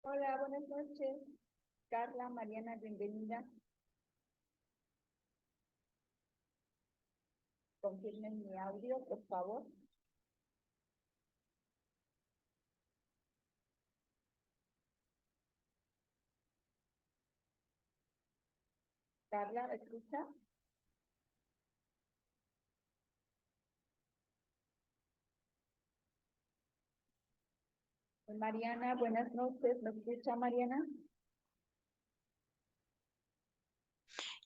Hola, buenas noches. Carla, Mariana, bienvenida. Confirmen mi audio, por favor. Carla, ¿me escucha? Mariana, buenas noches. ¿Me escucha, Mariana?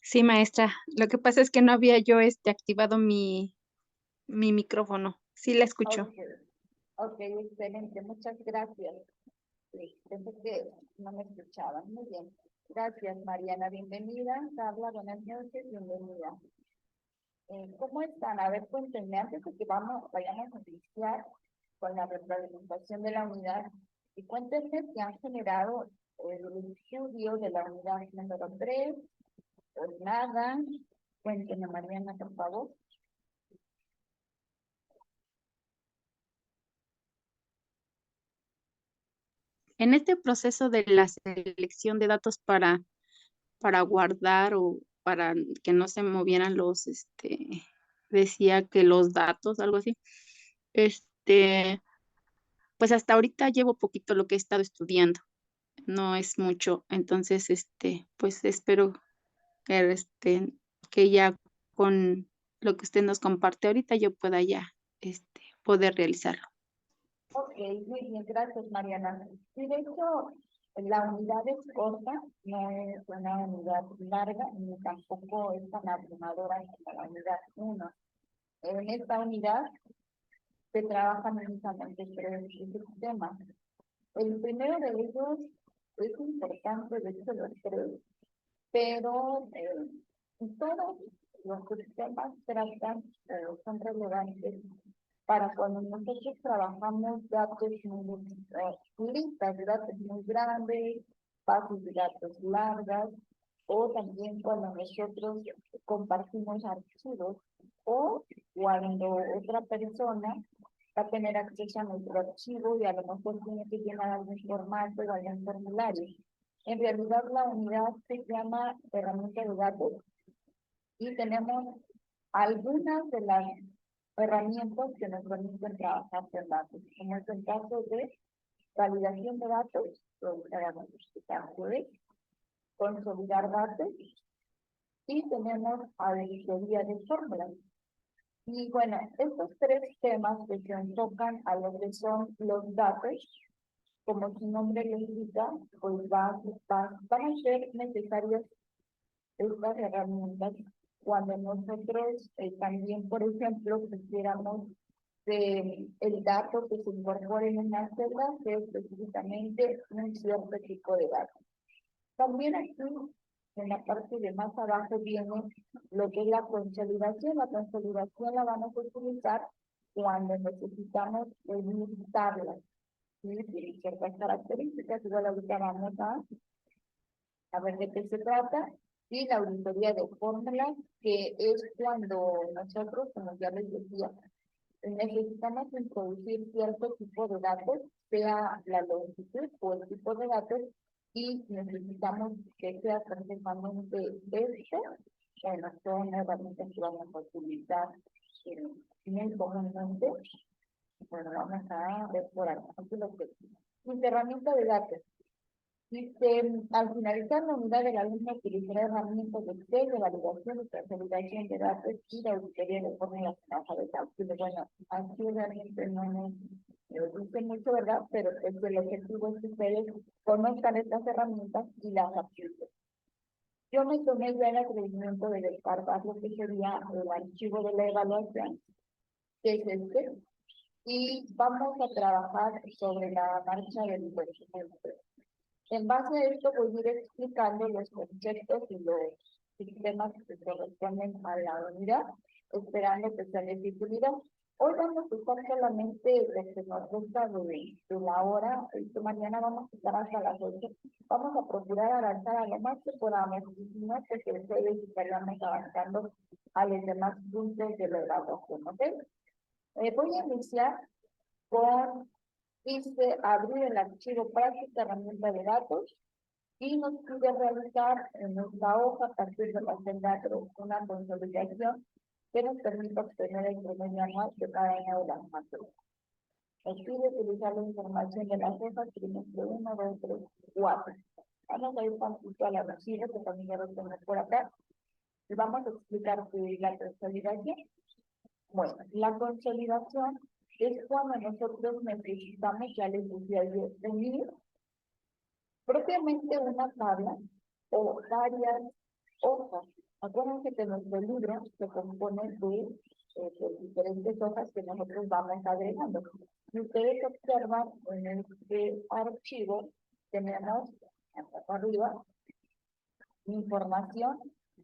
Sí, maestra. Lo que pasa es que no había yo activado mi micrófono. Sí la escucho. Ok, ok, excelente. Muchas gracias. Sí, pensé que no me escuchaban. Muy bien. Gracias, Mariana. Bienvenida. Carla, buenas noches. Bienvenida. ¿Cómo están? A ver, cuéntenme, antes de que vayamos a iniciar con la retroalimentación de la unidad, y cuéntenme si han generado el estudio de la unidad número 3 o nada. Cuéntenme, Mariana, por favor. En este proceso de la selección de datos para guardar o para que no se movieran decía que los datos, algo así, este, pues hasta ahorita llevo poquito lo que he estado estudiando. No es mucho. Entonces, pues espero que, que ya con lo que usted nos comparte ahorita yo pueda ya, poder realizarlo. Ok, muy bien, gracias, Mariana. Y de hecho, la unidad es corta, no es una unidad larga, ni tampoco es tan abrumadora como la unidad 1. En esta unidad se trabajan únicamente tres sistemas. El primero de ellos es importante, de hecho, los tres, pero todos los sistemas tratan, son relevantes para cuando nosotros trabajamos datos listas de datos muy grandes, bases de datos largas, o también cuando nosotros compartimos archivos, o cuando otra persona va a tener acceso a nuestro archivo y a lo mejor tiene que llenar algún formato o algún formulario. En realidad la unidad se llama herramienta de datos y tenemos algunas de las herramientas que nos permiten trabajar con datos, como es el caso de validación de datos, consolidar datos y tenemos auditoría de fórmulas. Y bueno, estos tres temas que se enfocan a lo que son los datos, como su nombre lo indica, pues van a ser necesarias estas herramientas cuando nosotros también, por ejemplo, quisiéramos que el dato que se incorpore en una celda sea específicamente un cierto tipo de datos. También aquí, en la parte de más abajo, viene lo que es la consolidación. La consolidación la vamos a utilizar cuando necesitamos medir tablas, ¿sí? Tiene ciertas características, igual ahorita vamos a ver de qué se trata, y la auditoría de fórmulas, que es cuando nosotros, como ya les decía, necesitamos introducir cierto tipo de datos, sea la longitud o el tipo de datos, y necesitamos que sea perfectamente esto. Bueno, son herramientas que vamos a utilizar muy comúnmente. Bueno, vamos a ver por acá. Aquí lo que dice herramienta de datos. Dice, al finalizar la unidad del alumno utilizará herramientas de Excel, de validación y consolidación de datos y de auditoría de fórmulas de cálculo. Bueno, aquí realmente no me gusta mucho, ¿verdad? Pero pues, el objetivo es que ustedes conozcan estas herramientas y las apliquen. Yo me tomé ya el atrevimiento de descargar lo que sería el archivo de la evaluación, que es este, y vamos a trabajar sobre la marcha del documento. En base a esto voy a ir explicando los conceptos y los sistemas que corresponden a la unidad, esperando que sea de utilidad. Hoy vamos a usar solamente lo que nos gusta de la hora, y mañana vamos a estar hasta las 8. Vamos a procurar avanzar a lo más que podamos, y si no, pues ustedes estaríamos avanzando a los demás puntos de la evaluación, ¿ok? Voy a iniciar con Dice abrir el archivo práctica herramienta de datos y nos pide realizar en esta hoja a partir de la celda 3 una consolidación que nos permita obtener el promedio anual de cada una de las materias. Nos pide utilizar la información de las hojas trimestre 1, 2, 3, 4. Vamos a ir tantito a la recibo que también ya lo tengo por acá. Y vamos a explicar qué es la consolidación. Bueno, la consolidación es cuando nosotros necesitamos, ya les decía yo, unir propiamente una tabla o varias hojas. Acuérdense que nuestro libro se compone de diferentes hojas que nosotros vamos agregando. Y ustedes observan en este archivo, tenemos hasta arriba información.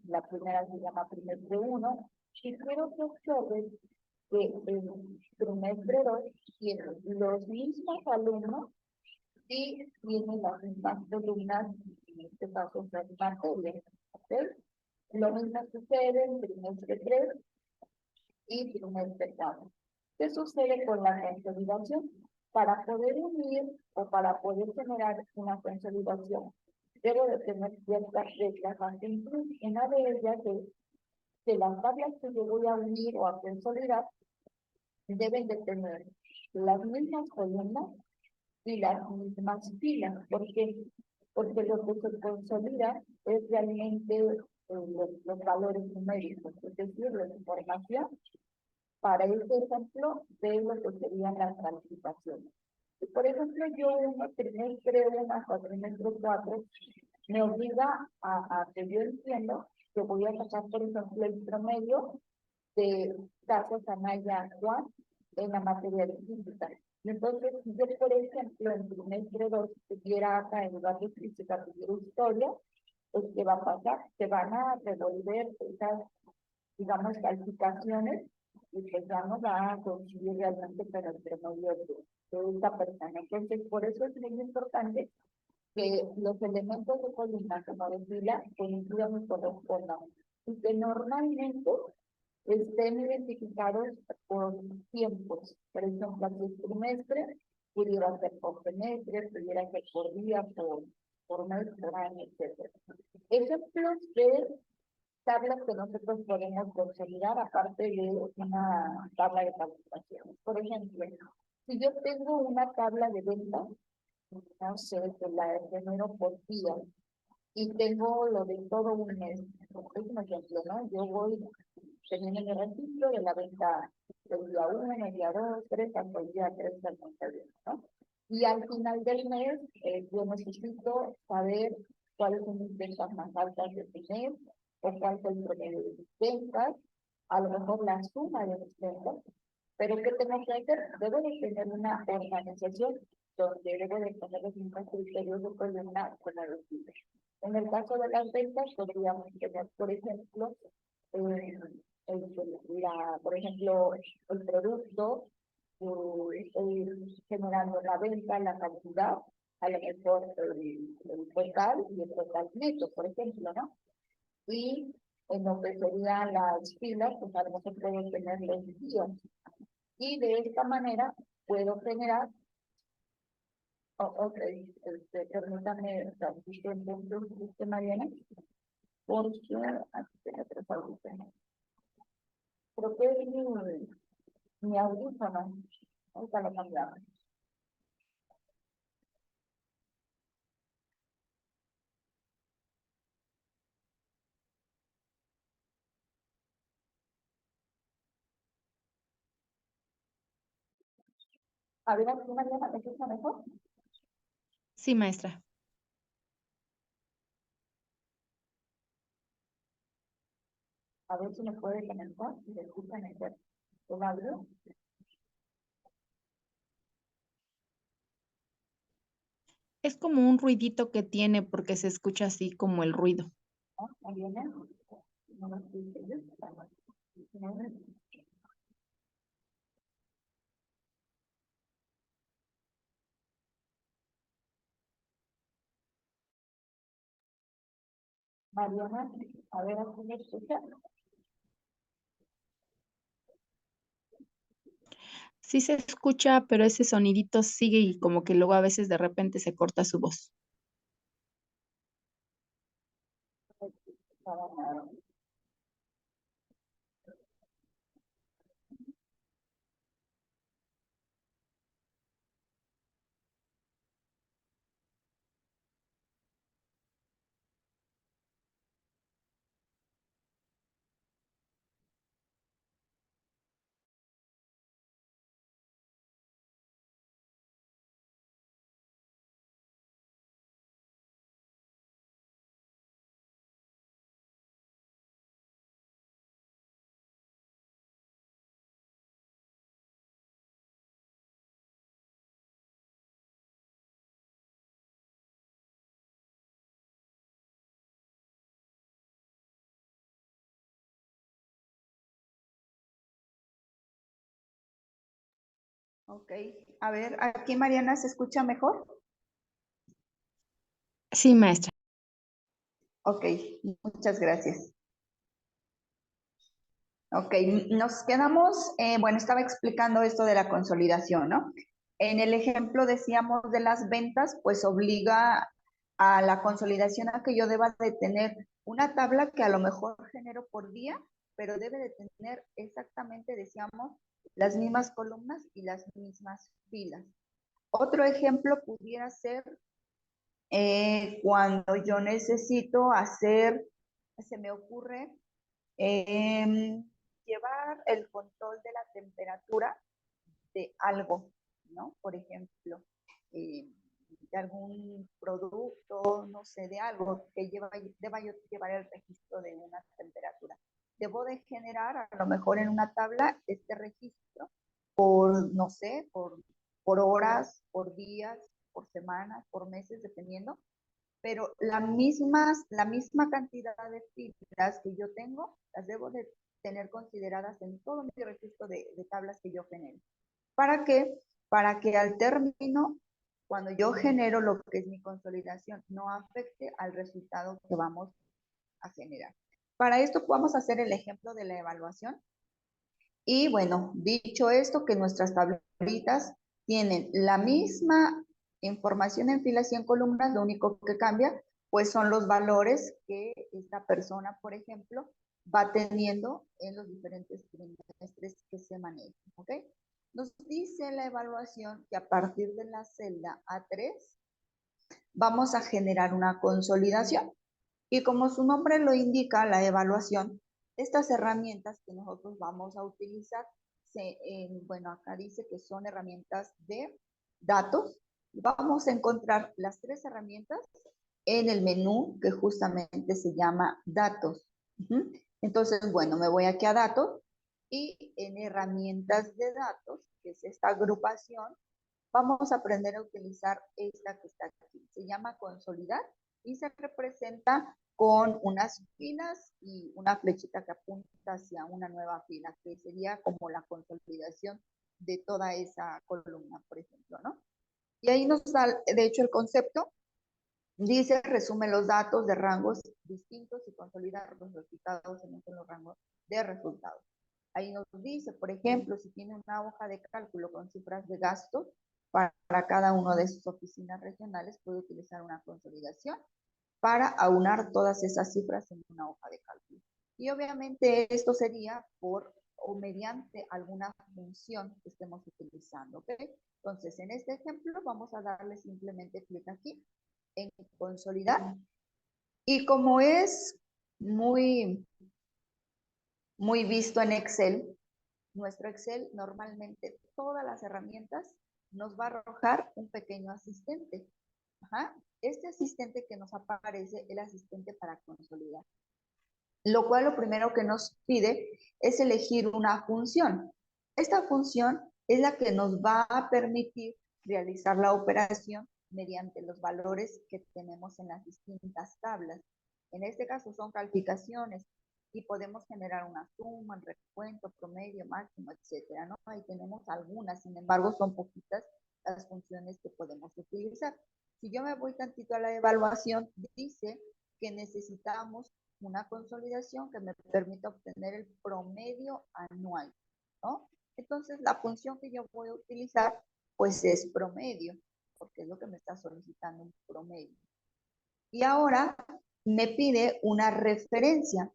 La primera se llama trimestre 1. Y quiero que observen que el trimestre 2 tiene los mismos alumnos y tiene las mismas columnas, en este caso son materias. ¿Okay? Lo mismo sucede en trimestre 3 y trimestre 4. ¿Qué sucede con la consolidación? Para poder unir o para poder generar una consolidación, debo de tener ciertas reglas antes. Una de ellas es que las tablas que yo voy a unir o a consolidar deben de tener las mismas columnas y las mismas filas. ¿Por qué? Porque lo que se consolida es realmente los valores numéricos, es decir, la información para este ejemplo de lo que serían las calificaciones. Y por ejemplo, yo en el trimestre 1 hasta trimestre 4 me obliga a que yo entiendo que voy a sacar, por ejemplo, el promedio de casos Anaya Juan en la materia de física. Y entonces, si yo, por ejemplo, en trimestre 2 tuviera acá en lugar de física, tuviera historia, pues, ¿qué va a pasar? Se van a revolver esas, digamos, calificaciones y pues ya no va a coincidir realmente con el promedio de esta persona. Entonces, por eso es muy importante que los elementos de columna como de fila coincidan y correspondan. Y que normalmente estén identificados por tiempos. Por ejemplo, aquí el trimestre pudiera ser por semestre, pudiera ser por día, por mes, por año, etc. Ejemplos de tablas que nosotros podemos consolidar aparte de una tabla de calificaciones. Por ejemplo, si yo tengo una tabla de ventas, no sé, que la genero por día, y tengo lo de todo un mes. Es un ejemplo, ¿no? Yo voy teniendo mi registro de la venta del día 1, el día 2, 3, hasta el día 3 del mes, ¿no? Y al final del mes, yo necesito saber cuáles son mis ventas más altas de este mes, o cuál es el promedio de mis ventas, a lo mejor la suma de mis ventas. Pero ¿qué tengo que hacer? Debo de tener una organización donde debo de poner los mismos criterios de columna con la recibir. En el caso de las ventas, podríamos tener, por ejemplo, eh, por ejemplo, el producto, generando la venta, la cantidad, a lo mejor el total y el total neto, por ejemplo, ¿no? Y en lo que serían las filas, pues a lo mejor puedo tener los días. Y de esta manera puedo generar, permítame tantito entonces, Mariana, porque aquí tengo otros audífonos. Creo que es mi audífono. Ahorita lo cambiamos. A ver, aquí, Mariana, ¿me escucha mejor? Sí, maestra. A ver si me puede comentar si le escucha mejor el audio. Es como un ruidito que tiene porque se escucha así como el ruido. ¿No? Mariana, no me escucha yo. Mariana, a ver, aquí me escucha. Sí se escucha, pero ese sonidito sigue y como que luego a veces de repente se corta su voz. Ok, a ver, aquí Mariana se escucha mejor. Sí, maestra. Ok, muchas gracias. Ok, nos quedamos, bueno, estaba explicando esto de la consolidación, ¿no? En el ejemplo decíamos de las ventas, pues obliga a la consolidación a que yo deba de tener una tabla que a lo mejor genero por día, pero debe de tener exactamente, decíamos, las mismas columnas y las mismas filas. Otro ejemplo pudiera ser cuando yo necesito hacer, se me ocurre, llevar el control de la temperatura de algo, ¿no? Por ejemplo, de algún producto, no sé, de algo que deba yo llevar el registro de una temperatura. Debo de generar, a lo mejor en una tabla, este registro por, no sé, por horas, por días, por semanas, por meses, dependiendo, pero la misma cantidad de filas que yo tengo, las debo de tener consideradas en todo mi registro de tablas que yo genero. ¿Para qué? Para que al término, cuando yo genero lo que es mi consolidación, no afecte al resultado que vamos a generar. Para esto vamos a hacer el ejemplo de la evaluación. Y bueno, dicho esto, que nuestras tablitas tienen la misma información en filas y en columnas, lo único que cambia, pues son los valores que esta persona, por ejemplo, va teniendo en los diferentes trimestres que se manejan, ¿ok? Nos dice la evaluación que a partir de la celda A3 vamos a generar una consolidación. Y como su nombre lo indica, la evaluación, estas herramientas que nosotros vamos a utilizar, bueno, acá dice que son herramientas de datos. Vamos a encontrar las tres herramientas en el menú que justamente se llama datos. Entonces, bueno, me voy aquí a datos y en herramientas de datos, que es esta agrupación, vamos a aprender a utilizar esta que está aquí. Se llama consolidar y se representa con unas filas y una flechita que apunta hacia una nueva fila, que sería como la consolidación de toda esa columna, por ejemplo, ¿no? Y ahí nos da, de hecho, el concepto. Dice, resume los datos de rangos distintos y consolida los resultados en los rangos de resultados. Ahí nos dice, por ejemplo, si tiene una hoja de cálculo con cifras de gastos para cada una de sus oficinas regionales, puede utilizar una consolidación para aunar todas esas cifras en una hoja de cálculo. Y obviamente esto sería por o mediante alguna función que estemos utilizando, ¿ok? Entonces, en este ejemplo vamos a darle simplemente clic aquí en consolidar. Y como es muy, muy visto en Excel, nuestro Excel normalmente todas las herramientas nos va a arrojar un pequeño asistente. Ajá. Este asistente que nos aparece, el asistente para consolidar. Lo cual lo primero que nos pide es elegir una función. Esta función es la que nos va a permitir realizar la operación mediante los valores que tenemos en las distintas tablas. En este caso son calificaciones y podemos generar una suma, un recuento, promedio, máximo, etcétera, ¿no? Ahí tenemos algunas, sin embargo, son poquitas las funciones que podemos utilizar. Si yo me voy tantito a la evaluación, dice que necesitamos una consolidación que me permita obtener el promedio anual, ¿no? Entonces, la función que yo voy a utilizar, pues es promedio, porque es lo que me está solicitando un promedio. Y ahora me pide una referencia.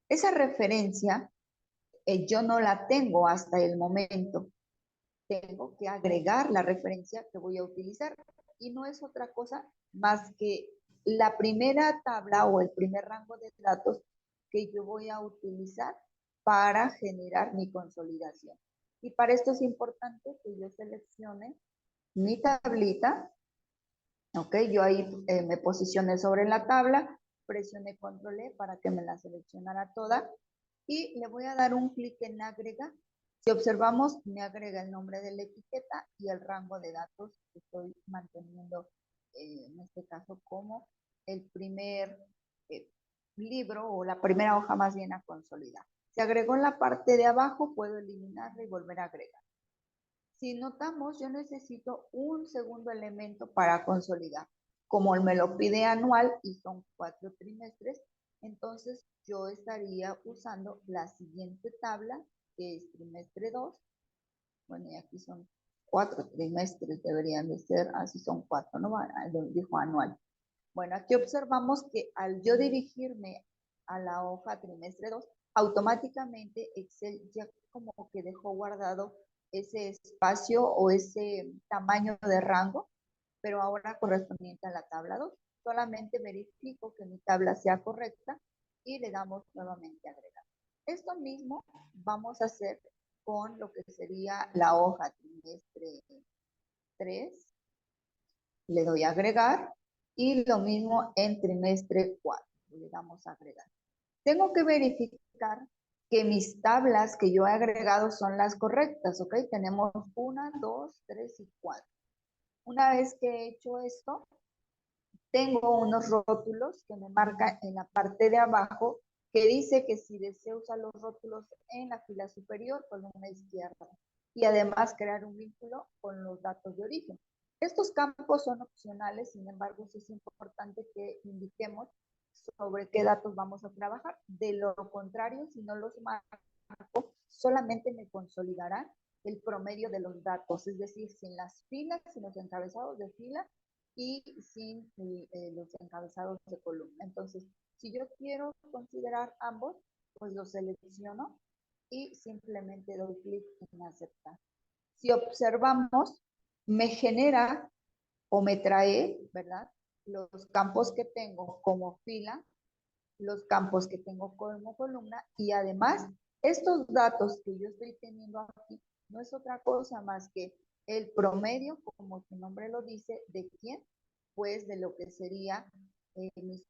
Esa referencia yo no la tengo hasta el momento. Tengo que agregar la referencia que voy a utilizar y no es otra cosa más que la primera tabla o el primer rango de datos que yo voy a utilizar para generar mi consolidación. Y para esto es importante que yo seleccione mi tablita. Ok, yo ahí me posicioné sobre la tabla, presioné control E para que me la seleccionara toda y le voy a dar un clic en agregar. Si observamos, me agrega el nombre de la etiqueta y el rango de datos que estoy manteniendo, en este caso, como el primer libro o la primera hoja más bien a consolidar. Se agregó en la parte de abajo, puedo eliminarla y volver a agregar. Si notamos, yo necesito un segundo elemento para consolidar. Como me lo pide anual y son 4 trimestres, entonces yo estaría usando la siguiente tabla, que es trimestre 2. Bueno, y aquí son 4 trimestres, deberían de ser, así son 4, ¿no? Dijo anual. Bueno, aquí observamos que al yo dirigirme a la hoja trimestre 2, automáticamente Excel ya como que dejó guardado ese espacio o ese tamaño de rango, pero ahora correspondiente a la tabla 2. Solamente verifico que mi tabla sea correcta y le damos nuevamente a agregar. Esto mismo vamos a hacer con lo que sería la hoja trimestre 3. Le doy a agregar y lo mismo en trimestre 4. Le damos a agregar. Tengo que verificar que mis tablas que yo he agregado son las correctas, ¿ok? Tenemos 1, 2, 3 y 4. Una vez que he hecho esto, tengo unos rótulos que me marcan en la parte de abajo que dice que si deseo usar los rótulos en la fila superior, columna izquierda. Y además crear un vínculo con los datos de origen. Estos campos son opcionales, sin embargo, sí es importante que indiquemos sobre qué datos vamos a trabajar. De lo contrario, si no los marco, solamente me consolidará el promedio de los datos, es decir, sin las filas, sin los encabezados de fila y sin los encabezados de columna. Entonces, si yo quiero considerar ambos, pues los selecciono y simplemente doy clic en aceptar. Si observamos, me genera o me trae, ¿verdad? Los campos que tengo como fila, los campos que tengo como columna y además estos datos que yo estoy teniendo aquí no es otra cosa más que el promedio, como su nombre lo dice, ¿de quién? Pues de lo que sería mis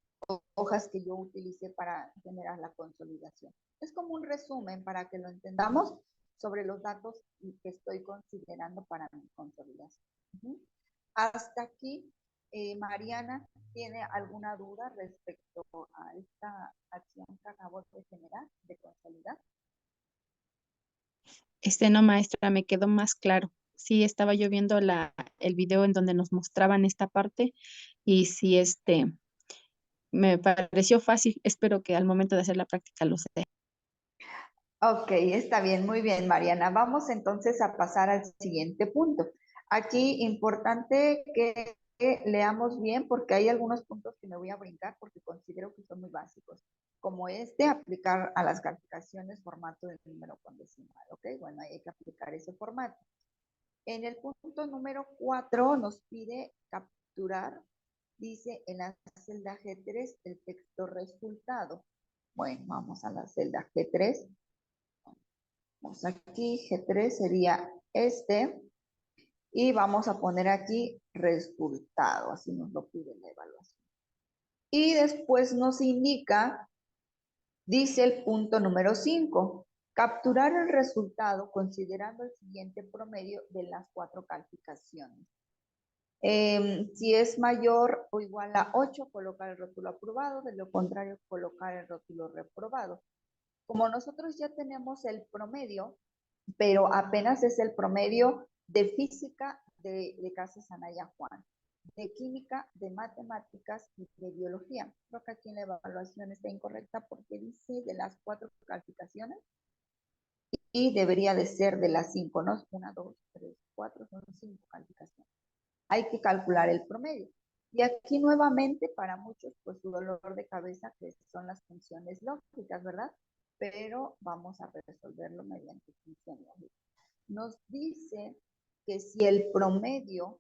hojas que yo utilicé para generar la consolidación. Es como un resumen para que lo entendamos sobre los datos que estoy considerando para mi consolidación. Hasta aquí, Mariana, ¿tiene alguna duda respecto a esta acción que acabo de generar, de consolidar? No, maestra, me quedó más claro. Sí, estaba yo viendo el video en donde nos mostraban esta parte y sí, me pareció fácil. Espero que al momento de hacer la práctica lo sea. Ok, está bien, muy bien, Mariana. Vamos entonces a pasar al siguiente punto. Aquí importante que leamos bien porque hay algunos puntos que me voy a brincar porque considero que son muy básicos, como aplicar a las calificaciones formato de número con decimal, ¿ok? Bueno, hay que aplicar ese formato. En el punto número 4 nos pide capturar, dice en la celda G3, el texto resultado. Bueno, vamos a la celda G3. Vamos aquí, G3 sería y vamos a poner aquí resultado, así nos lo pide la evaluación. Y después nos indica, dice el punto número 5, capturar el resultado considerando el siguiente promedio de las 4 calificaciones. Si es mayor o igual a 8, colocar el rótulo aprobado, de lo contrario, colocar el rótulo reprobado. Como nosotros ya tenemos el promedio, pero apenas es el promedio de física de Casas Anaya Juan, de química, de matemáticas y de biología. Creo que aquí en la evaluación está incorrecta porque dice de las 4 calificaciones y debería de ser de las 5, ¿no? 1, 2, 3, 4, son 5 calificaciones. Hay que calcular el promedio. Y aquí nuevamente para muchos pues su dolor de cabeza que son las funciones lógicas, ¿verdad? Pero vamos a resolverlo mediante función lógica. Nos dice que si el promedio,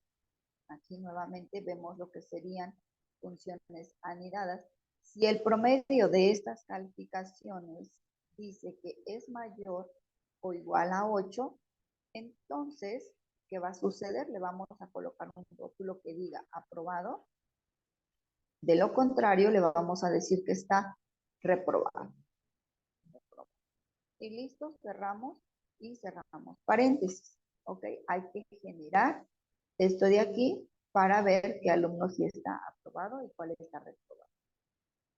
aquí nuevamente vemos lo que serían funciones anidadas, si el promedio de estas calificaciones dice que es mayor o igual a 8, entonces, ¿qué va a suceder? Le vamos a colocar un rótulo que diga aprobado. De lo contrario, le vamos a decir que está reprobado. Y listo, cerramos y cerramos paréntesis. ¿Ok? Hay que generar esto de aquí para ver qué alumno sí está aprobado y cuál está reprobado.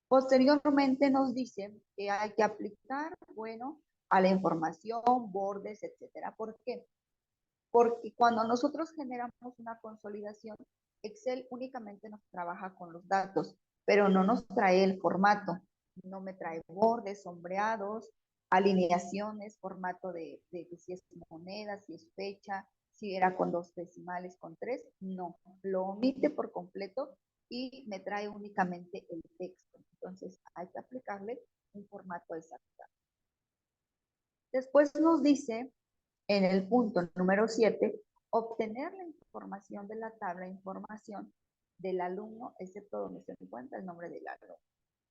Posteriormente nos dice que hay que aplicar, bueno, a la información, bordes, etcétera. ¿Por qué? Porque cuando nosotros generamos una consolidación, Excel únicamente nos trabaja con los datos, pero no nos trae el formato. No me trae bordes, sombreados, alineaciones, formato de si es moneda, si es fecha, si era con 2 decimales, con 3. No, lo omite por completo y me trae únicamente el texto. Entonces hay que aplicarle un formato exacto. Después nos dice en el punto número 7, obtener la información de la tabla de información del alumno, excepto donde se encuentra el nombre del alumno.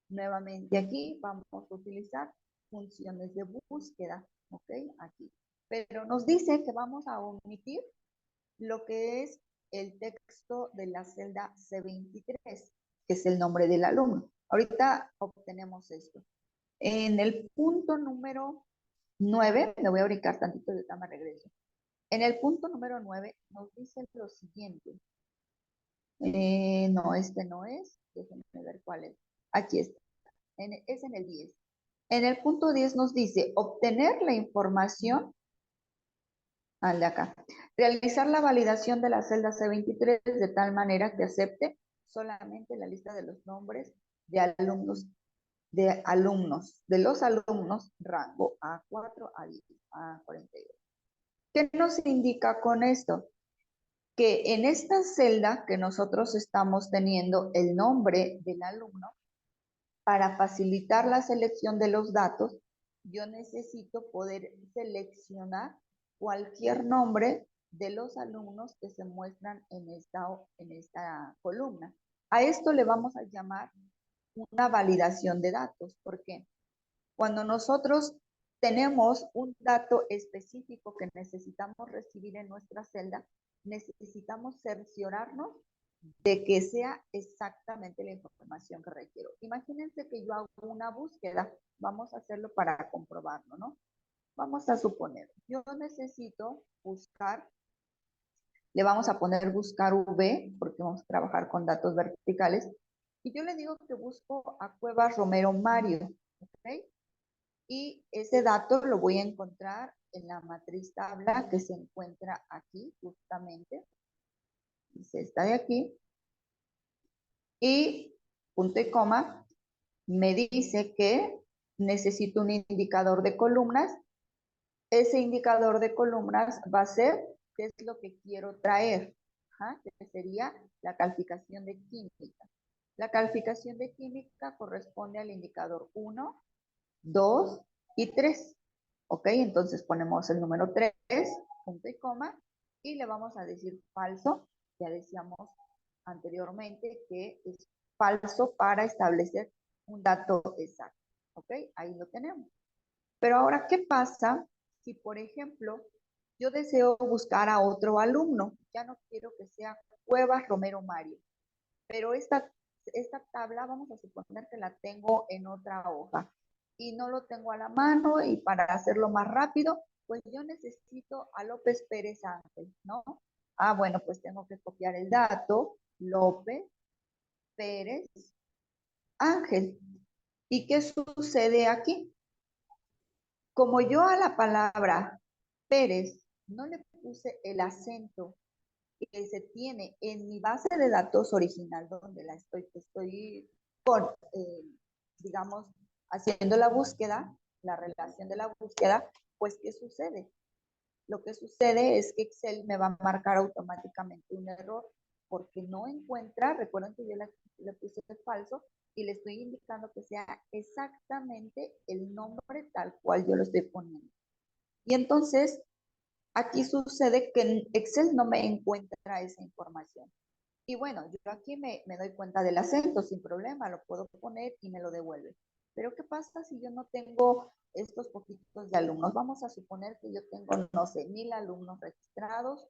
Nuevamente aquí vamos a utilizar funciones de búsqueda, ¿ok? Aquí. Pero nos dice que vamos a omitir lo que es el texto de la celda C23, que es el nombre del alumno. Ahorita obtenemos esto. En el punto número 9, me voy a brincar tantito y ahorita me regreso. En el punto número 9 nos dice lo siguiente. No, este no es. Déjenme ver cuál es. Aquí está. Es en el 10. En el punto 10 nos dice obtener la información al de acá. Realizar la validación de la celda C23 de tal manera que acepte solamente la lista de los nombres de alumnos, de los alumnos rango A4 a 10, a 42. ¿Qué nos indica con esto? Que en esta celda que nosotros estamos teniendo el nombre del alumno, para facilitar la selección de los datos, yo necesito poder seleccionar cualquier nombre de los alumnos que se muestran en esta columna. A esto le vamos a llamar una validación de datos. ¿Por qué? Cuando nosotros tenemos un dato específico que necesitamos recibir en nuestra celda, necesitamos cerciorarnos de que sea exactamente la información que requiero. Imagínense que yo hago una búsqueda, vamos a hacerlo para comprobarlo, ¿no? Vamos a suponer, yo necesito buscar, le vamos a poner buscar V, porque vamos a trabajar con datos verticales, y yo le digo que busco a Cuevas Romero Mario, ¿ok? Y ese dato lo voy a encontrar en la matriz tabla que se encuentra aquí, justamente. Dice, esta de aquí. Y punto y coma me dice que necesito un indicador de columnas. Ese indicador de columnas va a ser qué es lo que quiero traer, que sería la calificación de química. La calificación de química corresponde al indicador 1, 2 y 3. ¿Ok? Entonces ponemos el número 3, punto y coma, y le vamos a decir falso. Ya decíamos anteriormente que es falso para establecer un dato exacto. ¿Ok? Ahí lo tenemos. Pero ahora, ¿qué pasa si, por ejemplo, yo deseo buscar a otro alumno? Ya no quiero que sea Cuevas Romero Mario, pero esta tabla vamos a suponer que la tengo en otra hoja y no lo tengo a la mano, y para hacerlo más rápido, pues yo necesito a López Pérez Ángel, ¿no? Ah, bueno, pues tengo que copiar el dato, López Pérez Ángel. ¿Y qué sucede aquí? Como yo a la palabra Pérez no le puse el acento que se tiene en mi base de datos original, donde la estoy digamos, haciendo la búsqueda, la relación de la búsqueda, Pues, ¿qué sucede? Lo que sucede es que Excel me va a marcar automáticamente un error porque no encuentra, recuerden que yo le puse falso y le estoy indicando que sea exactamente el nombre tal cual yo lo estoy poniendo. Y entonces, aquí sucede que en Excel no me encuentra esa información. Y bueno, yo aquí me doy cuenta del acento sin problema, lo puedo poner y me lo devuelve. Pero ¿qué pasa si yo no tengo estos poquitos de alumnos? Vamos a suponer que yo tengo, no sé, 1000 alumnos registrados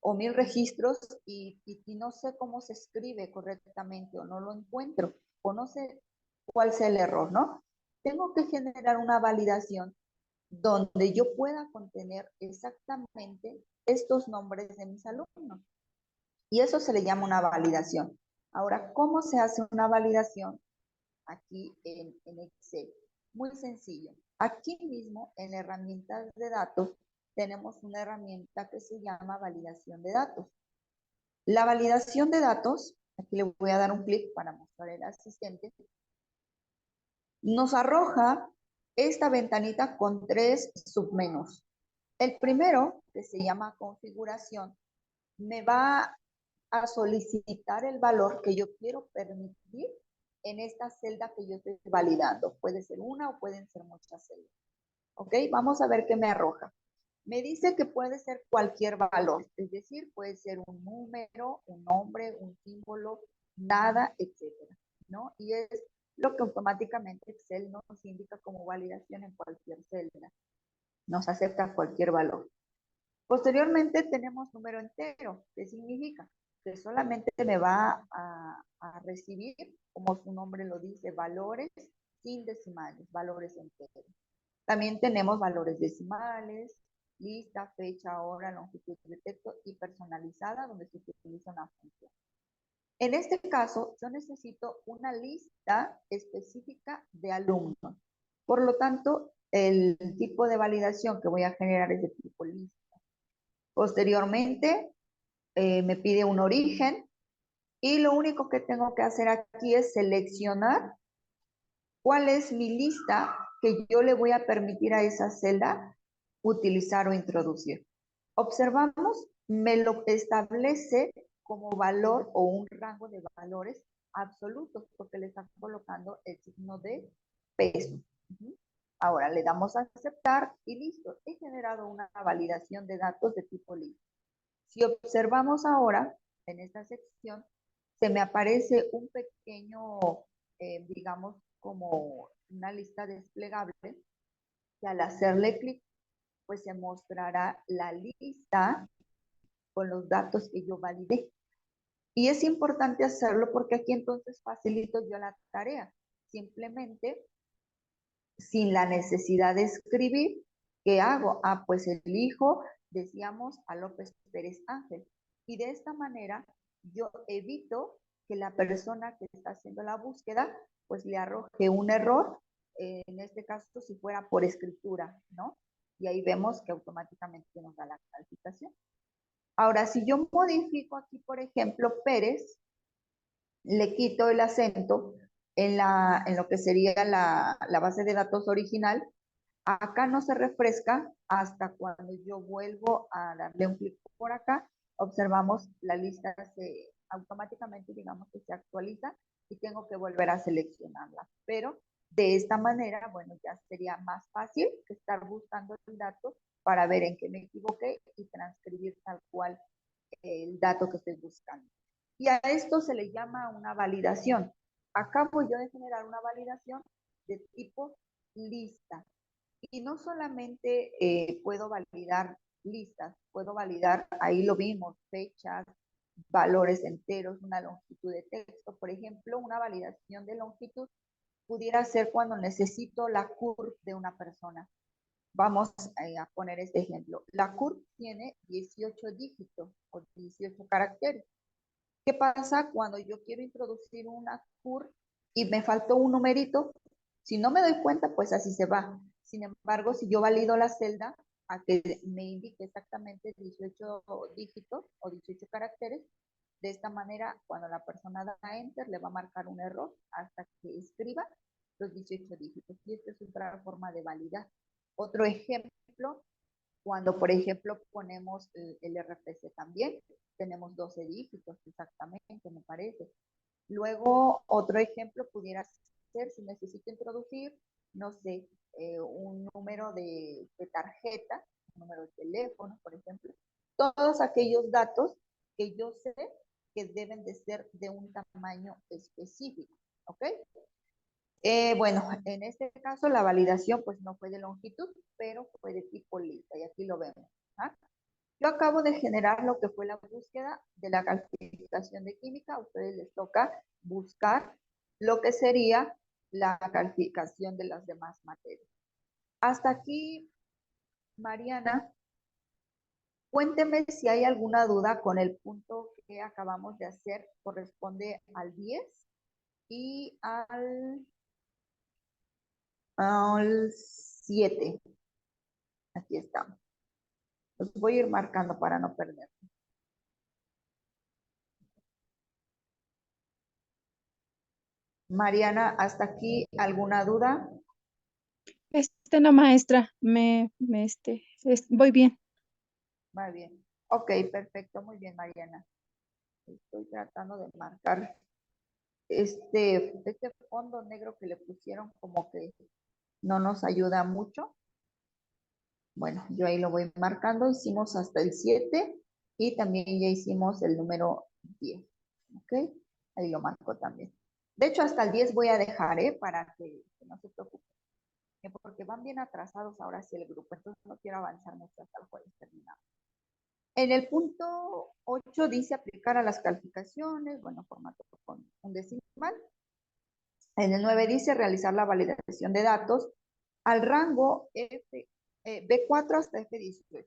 o 1000 registros y no sé cómo se escribe correctamente o no lo encuentro o no sé cuál sea el error, ¿no? Tengo que generar una validación donde yo pueda contener exactamente estos nombres de mis alumnos. Y eso se le llama una validación. Ahora, ¿cómo se hace una validación aquí en Excel? Muy sencillo. Aquí mismo, en herramientas de datos, tenemos una herramienta que se llama validación de datos. La validación de datos, aquí le voy a dar un clic para mostrar el asistente, nos arroja esta ventanita con 3 submenús. El primero, que se llama configuración, me va a solicitar el valor que yo quiero permitir en esta celda que yo estoy validando. Puede ser una o pueden ser muchas celdas. ¿Ok? Vamos a ver qué me arroja. Me dice que puede ser cualquier valor, es decir, puede ser un número, un nombre, un símbolo, nada, etcétera, ¿no? Y es lo que automáticamente Excel nos indica como validación en cualquier celda. Nos acepta cualquier valor. Posteriormente tenemos número entero, que significa que solamente me va a recibir, como su nombre lo dice, valores sin decimales, valores enteros. También tenemos valores decimales, lista, fecha, hora, longitud de texto y personalizada, donde se utiliza una función. En este caso, yo necesito una lista específica de alumnos. Por lo tanto, el tipo de validación que voy a generar es de tipo lista. Posteriormente, me pide un origen y lo único que tengo que hacer aquí es seleccionar cuál es mi lista que yo le voy a permitir a esa celda utilizar o introducir. Observamos, me lo establece como valor o un rango de valores absolutos porque le está colocando el signo de peso. Ahora le damos a aceptar y listo. He generado una validación de datos de tipo lista. Si observamos ahora, en esta sección, se me aparece un pequeño, digamos, como una lista desplegable, que al hacerle clic, pues se mostrará la lista con los datos que yo validé. Y es importante hacerlo porque aquí entonces facilito yo la tarea. Simplemente, sin la necesidad de escribir, ¿qué hago? Ah, pues elijo, decíamos, a López Pérez Ángel. Y de esta manera yo evito que la persona que está haciendo la búsqueda pues le arroje un error, en este caso si fuera por escritura, ¿no? Y ahí vemos que automáticamente nos da la calificación. Ahora, si yo modifico aquí, por ejemplo, Pérez, le quito el acento en lo que sería la base de datos original, acá no se refresca hasta cuando yo vuelvo a darle un clic por acá, observamos la lista automáticamente, digamos que se actualiza y tengo que volver a seleccionarla. Pero de esta manera, bueno, ya sería más fácil que estar buscando el dato para ver en qué me equivoqué y transcribir tal cual el dato que estoy buscando. Y a esto se le llama una validación. Acabo yo de generar una validación de tipo lista. Y no solamente puedo validar listas, puedo validar, ahí lo vimos, fechas, valores enteros, una longitud de texto. Por ejemplo, una validación de longitud pudiera ser cuando necesito la CURP de una persona. Vamos a poner este ejemplo. La CURP tiene 18 dígitos o 18 caracteres. ¿Qué pasa cuando yo quiero introducir una CURP y me faltó un numerito? Si no me doy cuenta, pues así se va. Sin embargo, si yo valido la celda a que me indique exactamente 18 dígitos o 18 caracteres, de esta manera, cuando la persona da enter, le va a marcar un error hasta que escriba los 18 dígitos. Y esta es otra forma de validar. Otro ejemplo, cuando por ejemplo ponemos el RFC también, tenemos 12 dígitos exactamente, me parece. Luego, otro ejemplo pudiera ser si necesito introducir, no sé, un número de tarjeta, un número de teléfono, por ejemplo. Todos aquellos datos que yo sé que deben de ser de un tamaño específico, ¿ok? Bueno, en este caso la validación pues no fue de longitud, pero fue de tipo lista y aquí lo vemos. ¿Ah? Yo acabo de generar lo que fue la búsqueda de la calificación de química. A ustedes les toca buscar lo que sería la calificación de las demás materias. Hasta aquí, Mariana, cuénteme si hay alguna duda con el punto que acabamos de hacer. Corresponde al 10 y al 7. Aquí estamos. Los voy a ir marcando para no perder. Mariana, ¿hasta aquí alguna duda? No, maestra, voy bien. Muy bien. Ok, perfecto, muy bien, Mariana. Estoy tratando de marcar este fondo negro que le pusieron como que no nos ayuda mucho. Bueno, yo ahí lo voy marcando. Hicimos hasta el 7 y también ya hicimos el número 10. Ok, ahí lo marco también. De hecho, hasta el 10 voy a dejar, para que no se preocupen. Porque van bien atrasados ahora sí el grupo, entonces no quiero avanzar mucho hasta el jueves terminado. En el punto 8 dice aplicar a las calificaciones, bueno, formato con un decimal. En el 9 dice realizar la validación de datos al rango B4 hasta F18.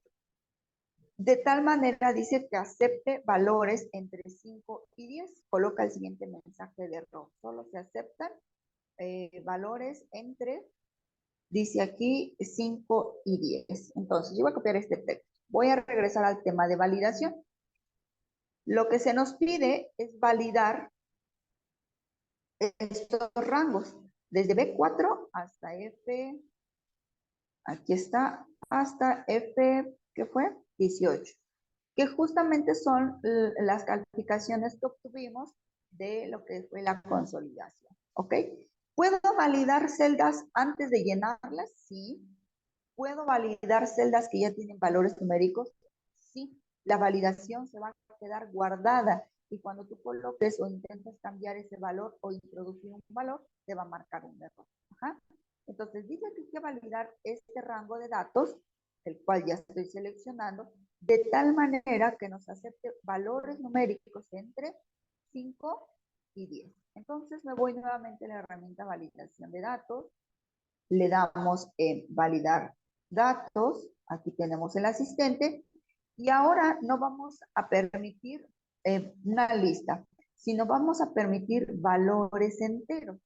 De tal manera dice que acepte valores entre 5 y 10. Coloca el siguiente mensaje de error. Solo se aceptan valores entre, dice aquí, 5 y 10. Entonces, yo voy a copiar este texto. Voy a regresar al tema de validación. Lo que se nos pide es validar estos rangos, desde B4 hasta F, aquí está, hasta F, ¿qué fue? 18, que justamente son las calificaciones que obtuvimos de lo que fue la consolidación, ¿ok? ¿Puedo validar celdas antes de llenarlas? Sí. ¿Puedo validar celdas que ya tienen valores numéricos? Sí. La validación se va a quedar guardada y cuando tú coloques o intentes cambiar ese valor o introducir un valor, te va a marcar un error. Ajá. Entonces, dice que hay que validar este rango de datos, el cual ya estoy seleccionando, de tal manera que nos acepte valores numéricos entre 5 y 10. Entonces, me voy nuevamente a la herramienta validación de datos, le damos en validar datos, aquí tenemos el asistente, y ahora no vamos a permitir una lista, sino vamos a permitir valores enteros,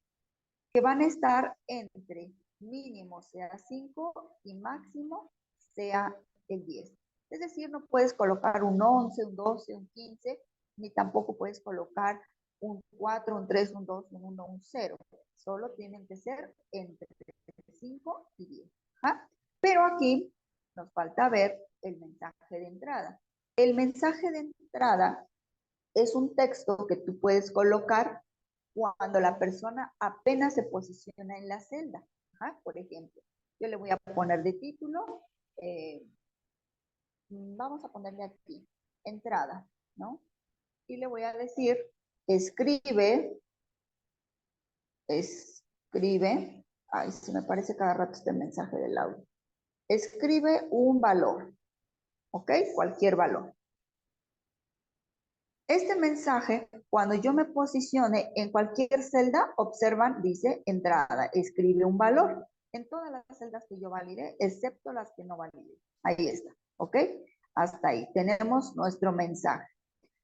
que van a estar entre mínimo sea 5 y máximo sea el 10. Es decir, no puedes colocar un 11, un 12, un 15, ni tampoco puedes colocar un 4, un 3, un 2, un 1, un 0. Solo tienen que ser entre 5 y 10. ¿Ah? Pero aquí nos falta ver el mensaje de entrada. El mensaje de entrada es un texto que tú puedes colocar cuando la persona apenas se posiciona en la celda. Ajá, por ejemplo, yo le voy a poner de título, vamos a ponerle aquí, entrada, ¿no? Y le voy a decir, escribe, ay, se me parece cada rato este mensaje del audio. Escribe un valor, ¿ok? Cualquier valor. Este mensaje, cuando yo me posicione en cualquier celda, observan, dice entrada, escribe un valor. En todas las celdas que yo valide, excepto las que no valide. Ahí está, ¿ok? Hasta ahí tenemos nuestro mensaje.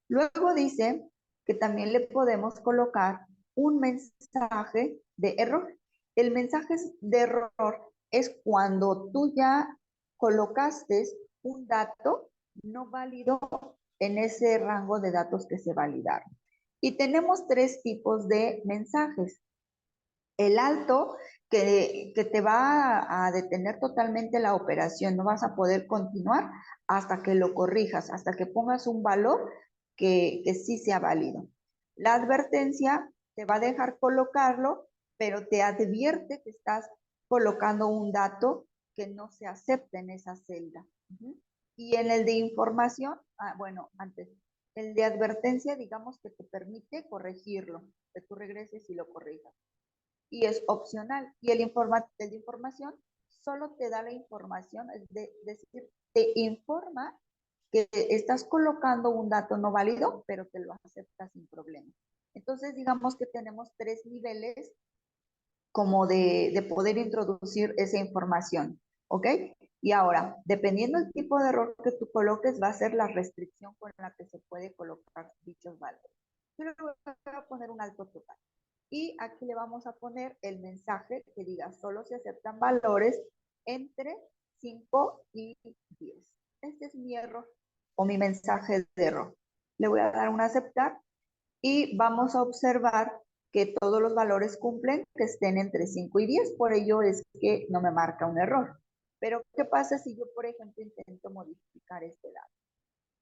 Luego dice que también le podemos colocar un mensaje de error. El mensaje de error es cuando tú ya colocaste un dato no válido en ese rango de datos que se validaron. Y tenemos 3 tipos de mensajes. El alto, que te va a detener totalmente la operación. No vas a poder continuar hasta que lo corrijas, hasta que pongas un valor que sí sea válido. La advertencia te va a dejar colocarlo, pero te advierte que estás colocando un dato que no se acepta en esa celda. Y en el de información, bueno, antes, el de advertencia, digamos que te permite corregirlo, que tú regreses y lo corrijas. Y es opcional. Y el de información solo te da la información, es decir, te informa que estás colocando un dato no válido, pero te lo acepta sin problema. Entonces, digamos que tenemos 3 niveles como de poder introducir esa información, ¿ok? Y ahora, dependiendo del tipo de error que tú coloques, va a ser la restricción con la que se puede colocar dichos valores. Yo le voy a poner un alto total. Y aquí le vamos a poner el mensaje que diga, solo se aceptan valores entre 5 y 10. Este es mi error o mi mensaje de error. Le voy a dar un aceptar y vamos a observar que todos los valores cumplen, que estén entre 5 y 10, por ello es que no me marca un error. Pero, ¿qué pasa si yo, por ejemplo, intento modificar este dato?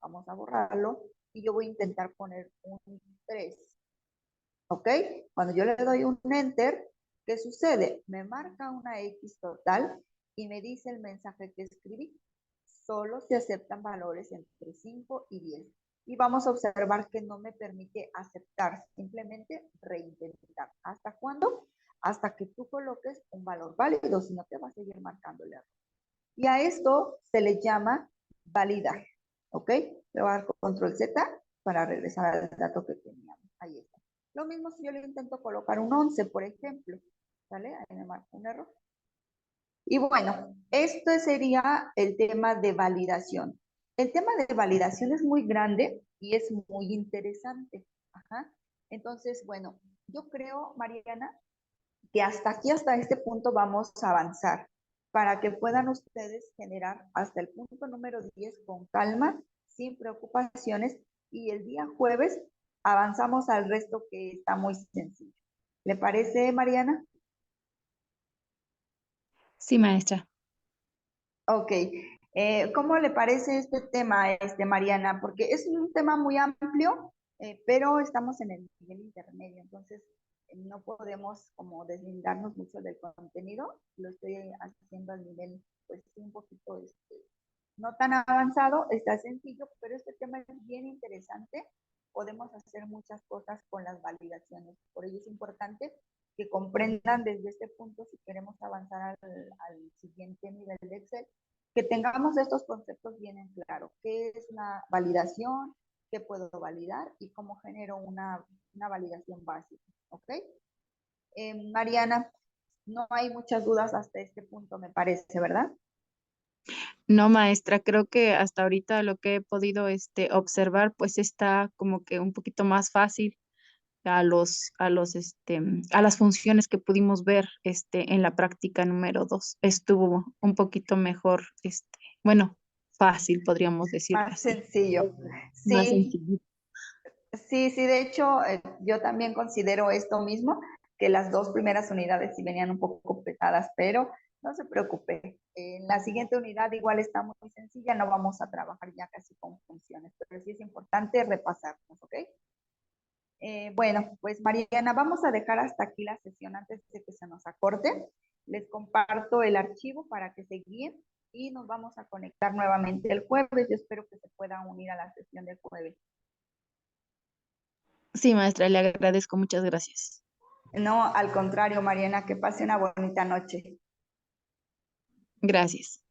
Vamos a borrarlo y yo voy a intentar poner un 3. ¿Ok? Cuando yo le doy un enter, ¿qué sucede? Me marca una X total y me dice el mensaje que escribí. Solo se aceptan valores entre 5 y 10. Y vamos a observar que no me permite aceptar, simplemente reintentar. ¿Hasta cuándo? Hasta que tú coloques un valor válido, si no te va a seguir marcando el error. Y a esto se le llama validar. ¿Ok? Le voy a dar control Z para regresar al dato que teníamos. Ahí está. Lo mismo si yo le intento colocar un 11, por ejemplo. ¿Vale? Ahí me marca un error. Y bueno, esto sería el tema de validación. El tema de validación es muy grande y es muy interesante. Ajá. Entonces, bueno, yo creo, Mariana, que hasta aquí, hasta este punto vamos a avanzar para que puedan ustedes generar hasta el punto número 10 con calma, sin preocupaciones, y el día jueves avanzamos al resto que está muy sencillo. ¿Le parece, Mariana? Sí, maestra. Ok. ¿Cómo le parece este tema, Mariana? Porque es un tema muy amplio, pero estamos en el nivel intermedio, entonces no podemos como deslindarnos mucho del contenido. Lo estoy haciendo al nivel, pues un poquito, no tan avanzado, está sencillo, pero este tema es bien interesante. Podemos hacer muchas cosas con las validaciones. Por ello es importante que comprendan desde este punto, si queremos avanzar al siguiente nivel de Excel, que tengamos estos conceptos bien en claro. ¿Qué es una validación? ¿Qué puedo validar? Y cómo genero una validación básica. ¿Ok? Mariana, no hay muchas dudas hasta este punto, me parece, ¿verdad? No, maestra, creo que hasta ahorita lo que he podido observar, pues está como que un poquito más fácil a las funciones que pudimos ver en la práctica número 2. Estuvo un poquito mejor, bueno, fácil, podríamos decirlo Más así. sencillo. Más Sí, sencillo. sí, sí, de hecho, yo también considero esto mismo, que las 2 primeras unidades sí venían un poco pesadas, pero no se preocupe. En la siguiente unidad igual está muy sencilla, no vamos a trabajar ya casi con funciones, pero sí es importante repasarnos, ¿ok? Bueno, pues Mariana, vamos a dejar hasta aquí la sesión antes de que se nos acorte. Les comparto el archivo para que se guíen y nos vamos a conectar nuevamente el jueves. Yo espero que se puedan unir a la sesión del jueves. Sí, maestra, le agradezco, muchas gracias. No, al contrario, Mariana, que pase una bonita noche. Gracias.